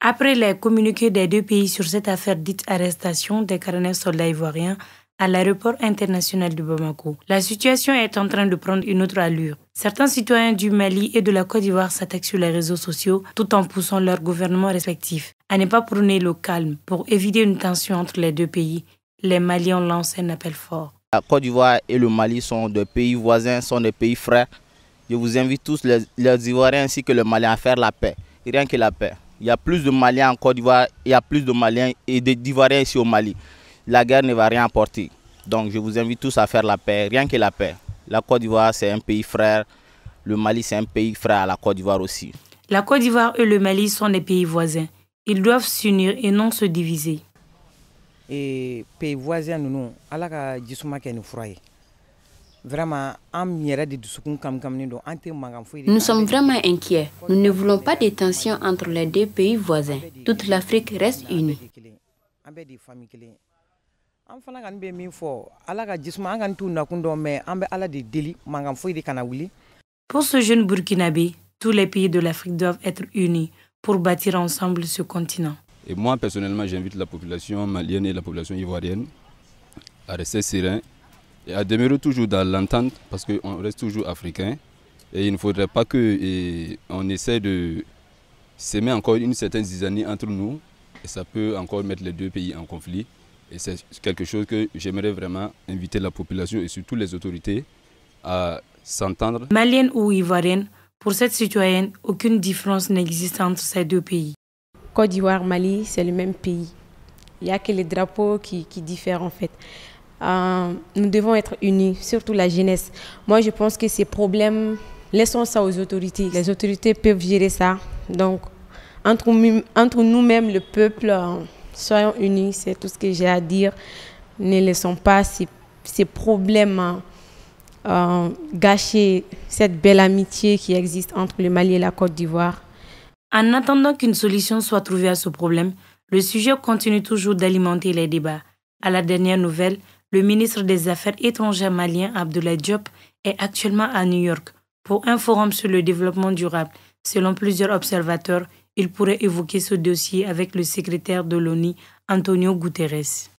Après les communiqués des deux pays sur cette affaire dite arrestation des 49 soldats ivoiriens à l'aéroport international de Bamako, la situation est en train de prendre une autre allure. Certains citoyens du Mali et de la Côte d'Ivoire s'attaquent sur les réseaux sociaux tout en poussant leurs gouvernements respectifs à ne pas prôner le calme pour éviter une tension entre les deux pays. Les Maliens lancent un appel fort. La Côte d'Ivoire et le Mali sont des pays voisins, sont des pays frères. Je vous invite tous, les Ivoiriens ainsi que les Maliens, à faire la paix. Et rien que la paix. Il y a plus de Maliens en Côte d'Ivoire, il y a plus de Maliens et d'Ivoiriens ici au Mali. La guerre ne va rien apporter. Donc je vous invite tous à faire la paix, rien que la paix. La Côte d'Ivoire c'est un pays frère, le Mali c'est un pays frère à la Côte d'Ivoire aussi. La Côte d'Ivoire et le Mali sont des pays voisins. Ils doivent s'unir et non se diviser. Et pays voisins nous, ala ka jisuma ke ni furaye. Vraiment, nous sommes vraiment inquiets. Nous ne voulons pas de tensions entre les deux pays voisins. Toute l'Afrique reste unie. Pour ce jeune Burkinabé, tous les pays de l'Afrique doivent être unis pour bâtir ensemble ce continent. Et moi, personnellement, j'invite la population malienne et la population ivoirienne à rester sereins et à demeurer toujours dans l'entente parce qu'on reste toujours africain. Et il ne faudrait pas qu'on essaie de s'aimer encore une certaine zizanie entre nous. Et ça peut encore mettre les deux pays en conflit. Et c'est quelque chose que j'aimerais vraiment inviter la population et surtout les autorités à s'entendre. Malienne ou ivoirienne, pour cette citoyenne, aucune différence n'existe entre ces deux pays. Côte d'Ivoire, Mali, c'est le même pays. Il n'y a que les drapeaux qui diffèrent en fait. Nous devons être unis, surtout la jeunesse. Moi, je pense que ces problèmes, laissons ça aux autorités. Les autorités peuvent gérer ça. Donc, entre nous-mêmes, le peuple, soyons unis, c'est tout ce que j'ai à dire. Ne laissons pas ces problèmes gâcher cette belle amitié qui existe entre le Mali et la Côte d'Ivoire. En attendant qu'une solution soit trouvée à ce problème, le sujet continue toujours d'alimenter les débats. À la dernière nouvelle, le ministre des Affaires étrangères malien Abdoulaye Diop est actuellement à New York pour un forum sur le développement durable. Selon plusieurs observateurs, il pourrait évoquer ce dossier avec le secrétaire de l'ONU, Antonio Guterres.